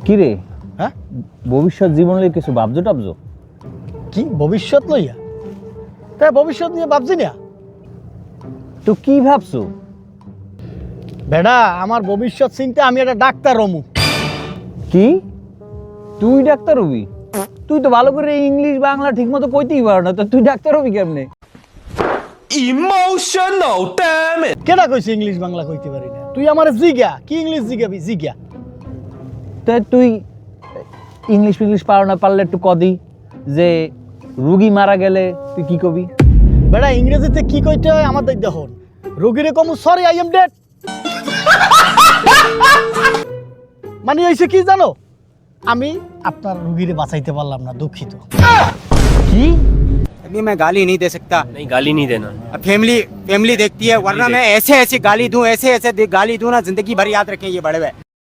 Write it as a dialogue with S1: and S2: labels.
S1: কি রে
S2: হ্যাঁ
S1: ভবিষ্যৎ জীবন লই কিছু ভাবছো টাবছো?
S2: কি ভবিষ্যৎ লইয়া? তাই ভবিষ্যৎ নিয়ে ভাবছি না
S1: তো কি ভাবছো?
S2: বেটা, আমার ভবিষ্যৎ চিন্তা আমি একটা ডাক্তার হমু।
S1: কি তুই ডাক্তার হবি? তুই তো ভালো করে ইংলিশ বাংলা ঠিক মতো কইতেই পারো না, তো তুই ডাক্তার হবি কেমনে?
S3: Emotional, damn it!
S2: কেডা কইছে ইংলিশ বাংলা কইতে পারি না? তুই আমার জিজ্ঞা, কি ইংলিশ জিজ্ঞাবি? জিজ্ঞা।
S1: তাই তুই ইংলিশ ফিংলিশ পারো না, পারলে একটু কদি যে রুগী মারা গেলে তুই কি কবি?
S2: বেটা, ইংরেজিতে কি কইতে হয় আমার দেখ দেখুন। রোগীরে কমু সরি আই এম ডেড। মানে হইছে কি জানো, আমি আপনার রোগীরে বাঁচাইতে পারলাম না, দুঃখিত।
S1: কি?
S4: अभी मैं गाली नहीं दे सकता।
S3: नहीं गाली नहीं देना।
S4: अब फैमिली देखती है, वरना मैं ऐसे ऐसे गाली दूं, ऐसे ऐसे गाली दूं ना, जिंदगी भर याद रखें ये बड़े हुए।